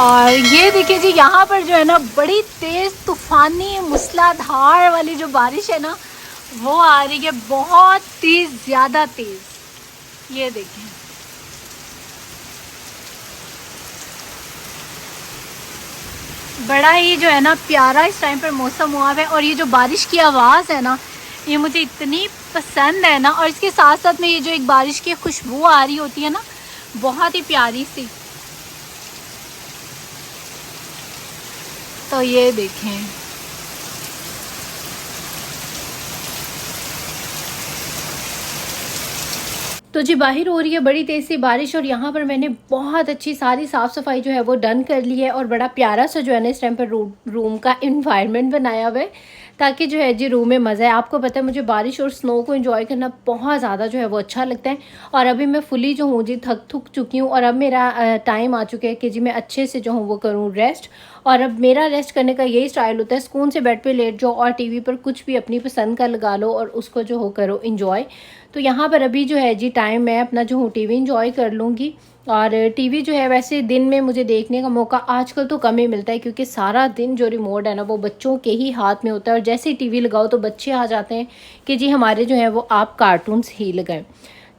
और ये देखिए जी, यहाँ पर जो है ना बड़ी तेज़ तूफ़ानी मूसलाधार वाली जो बारिश है ना वो आ रही है, बहुत तेज़, ज़्यादा तेज़। ये देखें, बड़ा ही जो है ना प्यारा इस टाइम पर मौसम हुआ है। और ये जो बारिश की आवाज़ है ना, ये मुझे इतनी पसंद है ना। और इसके साथ साथ में ये जो एक बारिश की खुशबू आ रही होती है ना, बहुत ही प्यारी सी। तो ये देखें, तो जी बाहर हो रही है बड़ी तेज़ सी बारिश और यहाँ पर मैंने बहुत अच्छी सारी साफ़ सफाई जो है वो डन कर ली है। और बड़ा प्यारा सा जो है ना इस टाइम पर रूम का इन्वायरमेंट बनाया हुआ है, ताकि जो है जी रूम में मज़ा है। आपको पता है मुझे बारिश और स्नो को एंजॉय करना बहुत ज़्यादा जो है वो अच्छा लगता है। और अभी मैं फुली जो हूँ जी थक चुकी हूँ, और अब मेरा टाइम आ चुका है कि जी मैं अच्छे से जो हूँ वो करूँ रेस्ट। और अब मेरा रेस्ट करने का यही स्टाइल होता है, सुकून से बेड पे लेट जाओ और टीवी पर कुछ भी अपनी पसंद का लगा लो और उसको जो हो करो इंजॉय। तो यहाँ पर अभी जो है जी टाइम मैं अपना जो हूँ टीवी इंजॉय कर लूँगी। और टीवी जो है वैसे दिन में मुझे देखने का मौका आजकल तो कम ही मिलता है, क्योंकि सारा दिन जो रिमोट है ना वो बच्चों के ही हाथ में होता है। और जैसे ही टीवी लगाओ तो बच्चे आ जाते हैं कि जी हमारे जो है वो आप कार्टून्स ही लगाएं।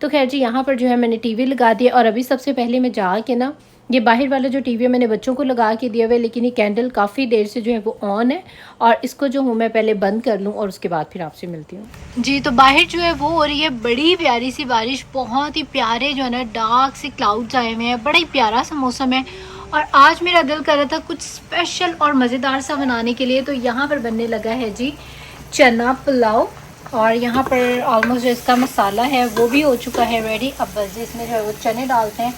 तो खैर जी यहाँ पर जो है मैंने टीवी लगा दिया। और अभी सबसे पहले मैं जा के ना, ये बाहर वाला जो टीवी है मैंने बच्चों को लगा के दिया हुआ है, लेकिन ये कैंडल काफ़ी देर से जो है वो ऑन है। और इसको जो हूँ मैं पहले बंद कर लूँ और उसके बाद फिर आपसे मिलती हूँ जी। तो बाहर जो है वो हो रही है बड़ी प्यारी सी बारिश, बहुत ही प्यारे जो है ना डार्क से क्लाउड्स आए हुए हैं, बड़ा ही प्यारा सा मौसम है। और आज मेरा दिल कर रहा था कुछ स्पेशल और मज़ेदार सा बनाने के लिए, तो यहाँ पर बनने लगा है जी चना पुलाव। और यहाँ पर ऑलमोस्ट जो इसका मसाला है वो भी हो चुका है रेडी। अब बस जी इसमें जो है वो चने डालते हैं।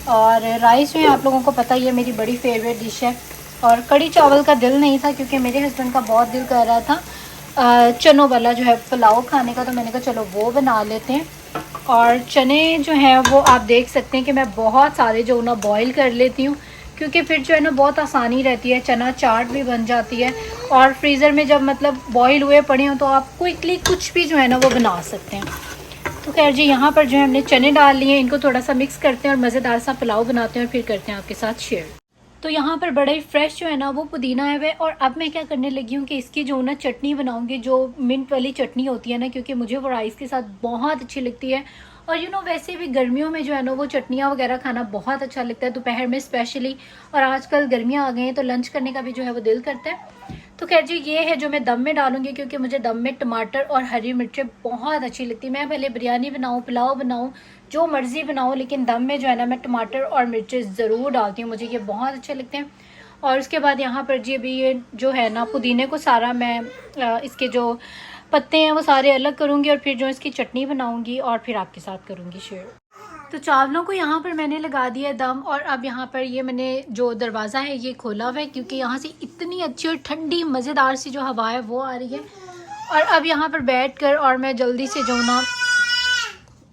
और राइस में आप लोगों को पता ही है मेरी बड़ी फेवरेट डिश है। और कड़ी चावल का दिल नहीं था, क्योंकि मेरे हस्बैंड का बहुत दिल कर रहा था चनों वाला जो है पुलाव खाने का, तो मैंने कहा चलो वो बना लेते हैं। और चने जो हैं वो आप देख सकते हैं कि मैं बहुत सारे जो ना बॉईल कर लेती हूँ, क्योंकि फिर जो है ना बहुत आसानी रहती है, चना चाट भी बन जाती है। और फ्रीज़र में जब मतलब बॉईल हुए पड़े हों तो आप क्विकली कुछ भी जो है ना वो बना सकते हैं। तो खैर जी यहाँ पर जो है हमने चने डाल लिए, इनको थोड़ा सा मिक्स करते हैं और मज़ेदार सा पुलाव बनाते हैं और फिर करते हैं आपके साथ शेयर। तो यहाँ पर बड़ा ही फ्रेश जो है ना वो पुदीना है वह। और अब मैं क्या करने लगी हूँ कि इसकी जो ना चटनी बनाऊँगी, जो मिंट वाली चटनी होती है ना, क्योंकि मुझे वो राइस के साथ बहुत अच्छी लगती है। और वैसे भी गर्मियों में जो है ना वो चटनियाँ वगैरह खाना बहुत अच्छा लगता है, दोपहर में स्पेशली। और आजकल गर्मियाँ आ गई हैं तो लंच करने का भी जो है वो दिल करता है। तो खैर जी ये है जो मैं दम में डालूंगी, क्योंकि मुझे दम में टमाटर और हरी मिर्चें बहुत अच्छी लगती है। मैं भले बिरयानी बनाऊँ, पुलाव बनाऊँ, जो मर्ज़ी बनाऊँ, लेकिन दम में जो है ना मैं टमाटर और मिर्चें ज़रूर डालती हूँ, मुझे ये बहुत अच्छे लगते हैं। और उसके बाद यहाँ पर जी अभी ये जो है ना पुदीने को सारा मैं इसके जो पत्ते हैं वो सारे अलग करूँगी, और फिर जो इसकी चटनी बनाऊँगी और फिर आपके साथ करूँगी शेयर। तो चावलों को यहाँ पर मैंने लगा दिया दम। और अब यहाँ पर ये मैंने जो दरवाज़ा है ये खोला हुआ है, क्योंकि यहाँ से इतनी अच्छी और ठंडी मज़ेदार सी जो हवा है वो आ रही है। और अब यहाँ पर बैठ कर और मैं जल्दी से जो ना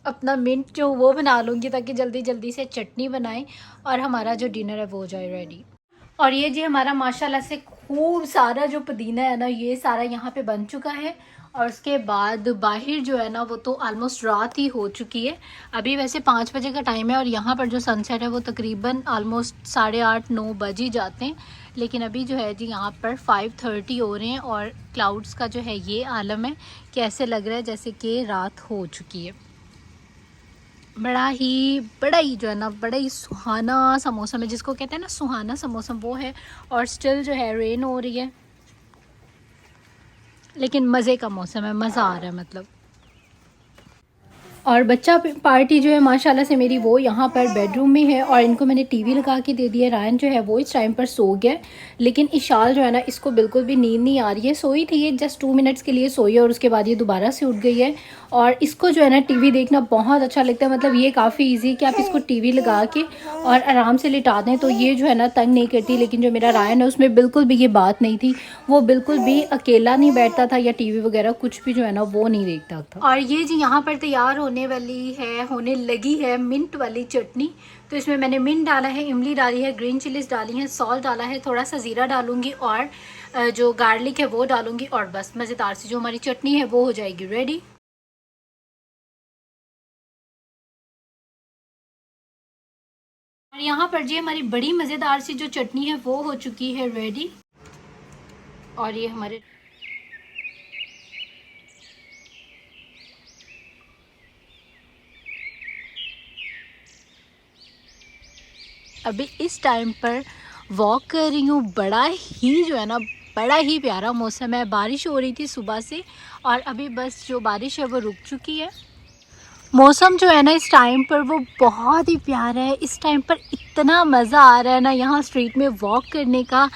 अपना मिंट जो वो बना लूँगी, ताकि जल्दी जल्दी से चटनी बनाएं और हमारा जो डिनर है वो हो जाए रेडी। और ये जी हमारा माशाल्लाह से खूब सारा जो पुदीना है ना ये सारा यहाँ पे बन चुका है। और उसके बाद बाहर जो है ना वो तो ऑलमोस्ट रात ही हो चुकी है। अभी वैसे 5 बजे का टाइम है और यहाँ पर जो सनसेट है वो तकरीबन ऑलमोस्ट 8:30-9 बज ही जाते हैं। लेकिन अभी जो है जी यहाँ पर 5:30 हो रहे हैं और क्लाउड्स का जो है ये आलम है कि ऐसे लग रहा है जैसे कि रात हो चुकी है। बड़ा ही जो है ना बड़ा ही सुहाना सा मौसम है, जिसको कहते हैं ना सुहाना सा मौसम वो है। और स्टिल जो है रेन हो रही है, लेकिन मज़े का मौसम है, मज़ा आ रहा है मतलब। और बच्चा पार्टी जो है माशाल्लाह से मेरी वो यहाँ पर बेडरूम में है। और इनको मैंने टीवी लगा के दे दिया। रायन जो है वो इस टाइम पर सो गया, लेकिन इशाल जो है ना इसको बिल्कुल भी नींद नहीं आ रही है। सोई थी ये जस्ट 2 मिनट्स के लिए सोई है और उसके बाद ये दोबारा से उठ गई है। और इसको जो है ना टीवी देखना बहुत अच्छा लगता है, मतलब ये काफ़ी ईजी है कि आप इसको टीवी लगा के और आराम से लिटा दें तो ये जो है ना तंग नहीं करती। लेकिन जो मेरा रायन है उसमें बिल्कुल भी ये बात नहीं थी, वो बिल्कुल भी अकेला नहीं बैठता था या टीवी वगैरह कुछ भी जो है ना वो नहीं देखता था। और ये जी यहाँ पर तैयार होने लगी है मिंट वाली चटनी। तो इसमें मैंने मिंट डाला है, इमली डाली है, ग्रीन चिलीज डाली है, सॉल्ट डाला है, थोड़ा सा ज़ीरा डालूंगी और जो गार्लिक है वो डालूंगी और बस मज़ेदार सी जो हमारी चटनी है वो हो जाएगी रेडी। और यहाँ पर जी हमारी बड़ी मज़ेदार सी जो चटनी है वो हो चुकी है रेडी। और ये हमारे अभी इस टाइम पर वॉक कर रही हूँ। बड़ा ही जो है ना, बड़ा ही प्यारा मौसम है। बारिश हो रही थी सुबह से और अभी बस जो बारिश है वो रुक चुकी है। मौसम जो है ना इस टाइम पर वो बहुत ही प्यारा है। इस टाइम पर इतना मज़ा आ रहा है ना यहाँ स्ट्रीट में वॉक करने का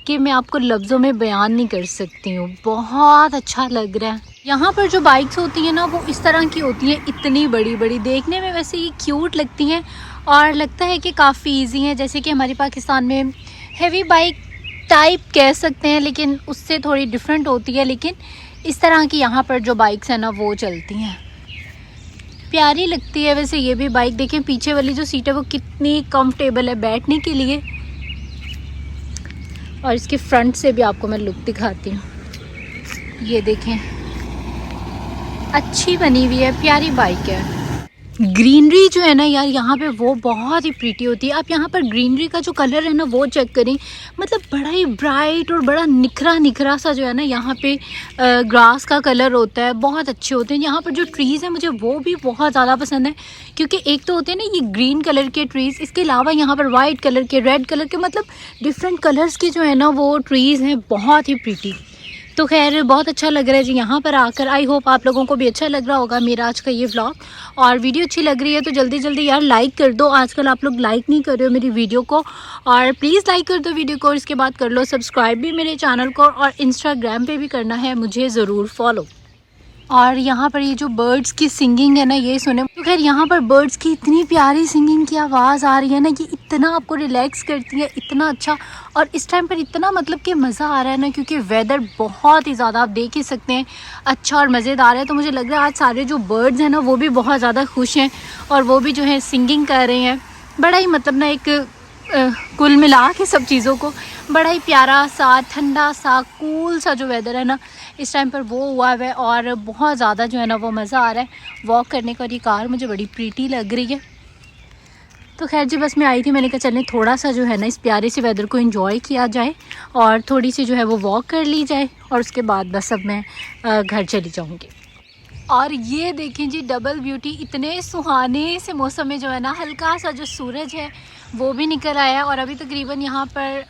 कि मैं आपको लफ्ज़ों में बयान नहीं कर सकती हूँ। बहुत अच्छा लग रहा है। यहाँ पर जो बाइक्स होती हैं ना वो इस तरह की होती हैं, इतनी बड़ी बड़ी, देखने में वैसे ये क्यूट लगती हैं और लगता है कि काफ़ी इजी हैं। जैसे कि हमारे पाकिस्तान में हेवी बाइक टाइप कह सकते हैं, लेकिन उससे थोड़ी डिफरेंट होती है। लेकिन इस तरह की यहाँ पर जो बाइक्स हैं ना वो चलती हैं, प्यारी लगती है वैसे ये भी बाइक। देखें पीछे वाली जो सीट है वो कितनी कंफर्टेबल है बैठने के लिए। और इसके फ्रंट से भी आपको मैं लुक दिखाती हूँ। ये देखें, अच्छी बनी हुई है, प्यारी बाइक है। ग्रीनरी जो है ना यार यहाँ पे वो बहुत ही प्रीटी होती है। आप यहाँ पर ग्रीनरी का जो कलर है ना वो चेक करें, मतलब बड़ा ही ब्राइट और बड़ा निखरा निखरा सा जो है ना यहाँ पे ग्रास का कलर होता है, बहुत अच्छे होते हैं। यहाँ पर जो ट्रीज़ हैं मुझे वो भी बहुत ज़्यादा पसंद है, क्योंकि एक तो होते हैं ना ये ग्रीन कलर के ट्रीज़, इसके अलावा यहाँ पर वाइट कलर के, रेड कलर के, मतलब डिफरेंट कलर्स के जो है ना वो ट्रीज़ हैं, बहुत ही प्रीटी। तो खैर बहुत अच्छा लग रहा है जी यहाँ पर आकर। आई होप आप लोगों को भी अच्छा लग रहा होगा मेरा आज का ये व्लॉग। और वीडियो अच्छी लग रही है तो जल्दी जल्दी यार लाइक कर दो। आजकल आप लोग लाइक नहीं कर रहे हो मेरी वीडियो को, और प्लीज़ लाइक कर दो वीडियो को। और इसके बाद कर लो सब्सक्राइब भी मेरे चैनल को, और इंस्टाग्राम पे भी करना है मुझे ज़रूर फॉलो। और यहाँ पर ये जो बर्ड्स की सिंगिंग है ना ये सुने। तो खैर यहाँ पर बर्ड्स की इतनी प्यारी सिंगिंग की आवाज़ आ रही है ना, ये इतना आपको रिलैक्स करती है, इतना अच्छा। और इस टाइम पर इतना मतलब कि मज़ा आ रहा है ना, क्योंकि वेदर बहुत ही ज़्यादा आप देख ही सकते हैं अच्छा और मज़ेदार है। तो मुझे लग रहा है आज सारे जो बर्ड्स हैं ना वो भी बहुत ज़्यादा खुश हैं और वो भी जो है सिंगिंग कर रहे हैं। बड़ा ही मतलब ना एक कुल मिला के सब चीज़ों को बड़ा ही प्यारा सा, ठंडा सा, कूल सा जो वेदर है ना इस टाइम पर वो हुआ है। और बहुत ज़्यादा जो है ना वो मज़ा आ रहा है वॉक करने का। और ये कार मुझे बड़ी प्रीटी लग रही है। तो खैर जी बस मैं आई थी, मैंने कहा चलें थोड़ा सा जो है ना इस प्यारे से वेदर को एंजॉय किया जाए और थोड़ी सी जो है वो वॉक कर ली जाए, और उसके बाद बस अब मैं घर चली जाऊँगी। और ये देखें जी डबल ब्यूटी, इतने सुहाने से मौसम में जो है ना हल्का सा जो सूरज है वो भी निकल आया। और अभी तकरीबन यहाँ पर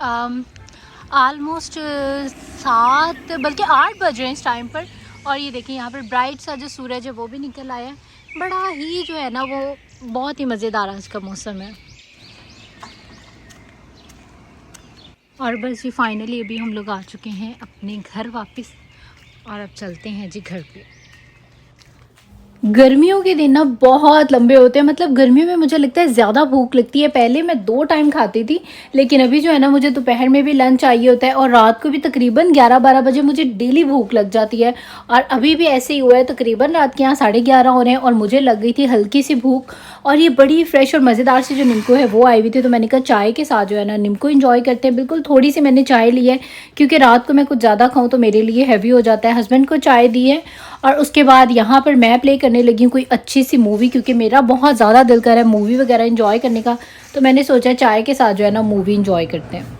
आलमोस्ट 7 बल्कि 8 बज रहे हैं इस टाइम पर। और ये देखें यहाँ पर ब्राइट सा जो सूरज है वो भी निकल आया है। बड़ा ही जो है ना वो बहुत ही मज़ेदार आज का मौसम है। और बस ये फाइनली अभी हम लोग आ चुके हैं अपने घर वापस, और अब चलते हैं जी घर पे। गर्मियों के दिन ना बहुत लंबे होते हैं, मतलब गर्मियों में मुझे लगता है ज़्यादा भूख लगती है। पहले मैं 2 टाइम खाती थी, लेकिन अभी जो है ना मुझे दोपहर में भी लंच चाहिए होता है और रात को भी तकरीबन 11-12 बजे मुझे डेली भूख लग जाती है। और अभी भी ऐसे ही हुआ है, तकरीबन रात के यहाँ 11:30 हो रहे हैं और मुझे लग गई थी हल्की सी भूख। और ये बड़ी फ्रेश और मज़ेदार सी जो निम्को है वो आई हुई थी, तो मैंने कहा चाय के साथ जो है ना निम्को इंजॉय करते हैं। बिल्कुल थोड़ी सी मैंने चाय ली है, क्योंकि रात को मैं कुछ ज़्यादा खाऊँ तो मेरे लिए हैवी हो जाता है। हस्बैंड को चाय दी है और उसके बाद यहाँ पर मैं प्ले करने लगी हूँ कोई अच्छी सी मूवी, क्योंकि मेरा बहुत ज़्यादा दिल कर रहा है मूवी वगैरह एंजॉय करने का। तो मैंने सोचा चाय के साथ जो है ना मूवी एंजॉय करते हैं।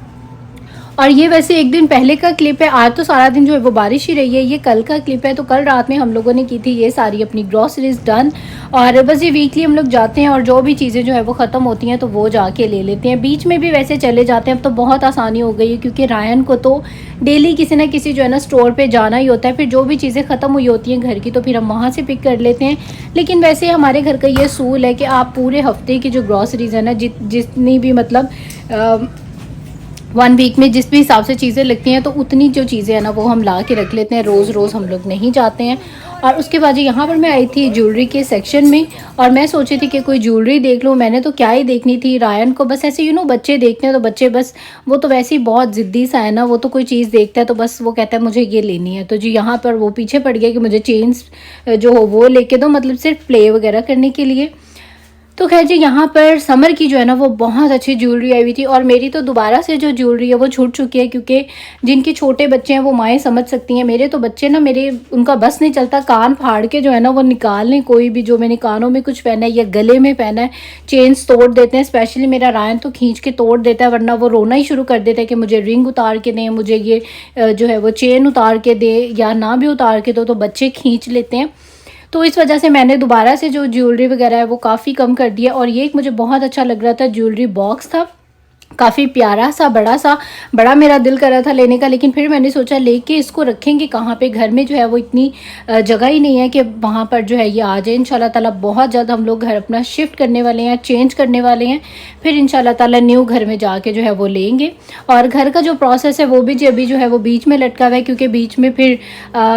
और ये वैसे एक दिन पहले का क्लिप है, आज तो सारा दिन जो है वो बारिश ही रही है। ये कल का क्लिप है, तो कल रात में हम लोगों ने की थी ये सारी अपनी ग्रॉसरीज डन। और बस ये वीकली हम लोग जाते हैं और जो भी चीज़ें जो है वो ख़त्म होती हैं तो वो जाके ले लेते हैं। बीच में भी वैसे चले जाते हैं, अब तो बहुत आसानी हो गई है, क्योंकि रायन को तो डेली किसी ना किसी जो है ना स्टोर पर जाना ही होता है। फिर जो भी चीज़ें ख़त्म हुई होती हैं घर की तो फिर हम वहाँ से पिक कर लेते हैं। लेकिन वैसे हमारे घर का ये सूल है कि आप पूरे हफ्ते की जो ग्रॉसरीज है ना जितनी भी मतलब 1 वीक में जिस भी हिसाब से चीज़ें लगती हैं तो उतनी जो चीज़ें हैं ना वो हम ला के रख लेते हैं। रोज़ रोज़ हम लोग नहीं जाते हैं। और उसके बाद यहाँ पर मैं आई थी ज्वेलरी के सेक्शन में, और मैं सोची थी कि कोई ज्वेलरी देख लूँ। मैंने तो क्या ही देखनी थी, रायन को बस ऐसे बच्चे देखते हैं तो बच्चे बस वो तो वैसे ही बहुत ज़िद्दी सा है ना, वो तो कोई चीज़ देखता है तो बस वो कहता है मुझे ये लेनी है। तो जी यहाँ पर वो पीछे पड़ गया कि मुझे चेन्स जो हो वो लेके दो, मतलब सिर्फ प्ले वगैरह करने के लिए। तो खैर जी, यहाँ पर समर की जो है ना वो बहुत अच्छी ज्वेलरी आई हुई थी, और मेरी तो दोबारा से जो ज्वेलरी है वो छूट चुकी है, क्योंकि जिनके छोटे बच्चे हैं वो माएँ समझ सकती हैं। मेरे तो बच्चे ना, मेरे उनका बस नहीं चलता, कान फाड़ के जो है ना वो निकाल लें कोई भी, जो मैंने कानों में कुछ पहना है या गले में पहना है, चेन्स तोड़ देते हैं। स्पेशली मेरा रायन तो खींच के तोड़ देता है, वरना वो रोना ही शुरू कर देता है कि मुझे रिंग उतार के दें, मुझे ये जो है वो चेन उतार के दे, या ना भी उतार के दो तो बच्चे खींच लेते हैं। तो इस वजह से मैंने दोबारा से जो ज्वेलरी वगैरह है वो काफ़ी कम कर दिया। और ये एक मुझे बहुत अच्छा लग रहा था ज्वेलरी बॉक्स था, काफ़ी प्यारा सा, बड़ा मेरा दिल कर रहा था लेने का, लेकिन फिर मैंने सोचा लेके इसको रखेंगे कहाँ पे, घर में जो है वो इतनी जगह ही नहीं है कि वहाँ पर जो है ये आ जाए। इंशाल्लाह ताला बहुत जल्द हम लोग घर अपना शिफ्ट करने वाले हैं, चेंज करने वाले हैं, फिर इंशाल्लाह ताला न्यू घर में जाके जो है वो लेंगे। और घर का जो प्रोसेस है वो भी अभी जो है वो बीच में लटका हुआ है, क्योंकि बीच में फिर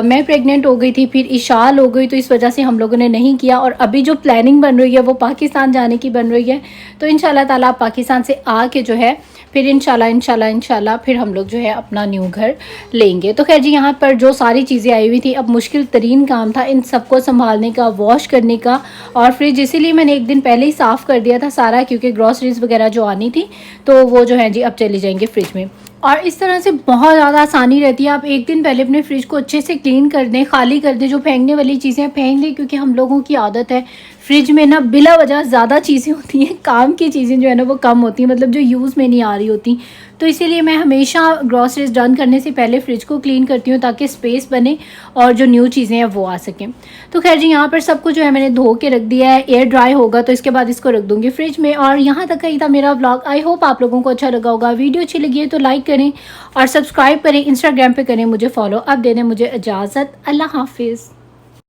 मैं प्रेग्नेंट हो गई थी, फिर इशाल हो गई, तो इस वजह से हम लोगों ने नहीं किया। और अभी जो प्लानिंग बन रही है वो पाकिस्तान जाने की बन रही है, तो इंशाल्लाह ताला पाकिस्तान से आके जो है फिर इंशाल्लाह फिर हम लोग जो है अपना न्यू घर लेंगे। तो खैर जी, यहाँ पर जो सारी चीज़ें आई हुई थी, अब मुश्किल तरीन काम था इन सबको संभालने का, वॉश करने का। और फ्रिज इसीलिए मैंने एक दिन पहले ही साफ़ कर दिया था सारा, क्योंकि ग्रॉसरीज वगैरह जो आनी थी तो वो जो है जी अब चली जाएंगे फ्रिज में। और इस तरह से बहुत ज़्यादा आसानी रहती है। आप एक दिन पहले अपने फ्रिज को अच्छे से क्लीन कर दें, खाली कर दें, जो फेंकने वाली चीज़ें फेंक दें, क्योंकि हम लोगों की आदत है फ्रिज में ना बिला वजह ज़्यादा चीज़ें होती हैं, काम की चीज़ें जो है ना वो कम होती हैं, मतलब जो यूज़ में नहीं आ रही होती। तो इसीलिए मैं हमेशा ग्रॉसरीज डन करने से पहले फ्रिज को क्लीन करती हूँ, ताकि स्पेस बने और जो न्यू चीज़ें हैं वो आ सकें। तो खैर जी, यहाँ पर सब कुछ जो है मैंने धो के रख दिया है, एयर ड्राई होगा तो इसके बाद इसको रख दूँगी फ्रिज में। और यहाँ तक ही था मेरा व्लॉग। आई होप आप लोगों को अच्छा लगा होगा। वीडियो अच्छी लगी है तो लाइक करें और सब्सक्राइब करें, इंस्टाग्राम पे करें मुझे फॉलो। अब दे दें मुझे इजाज़त। अल्लाह हाफिज़।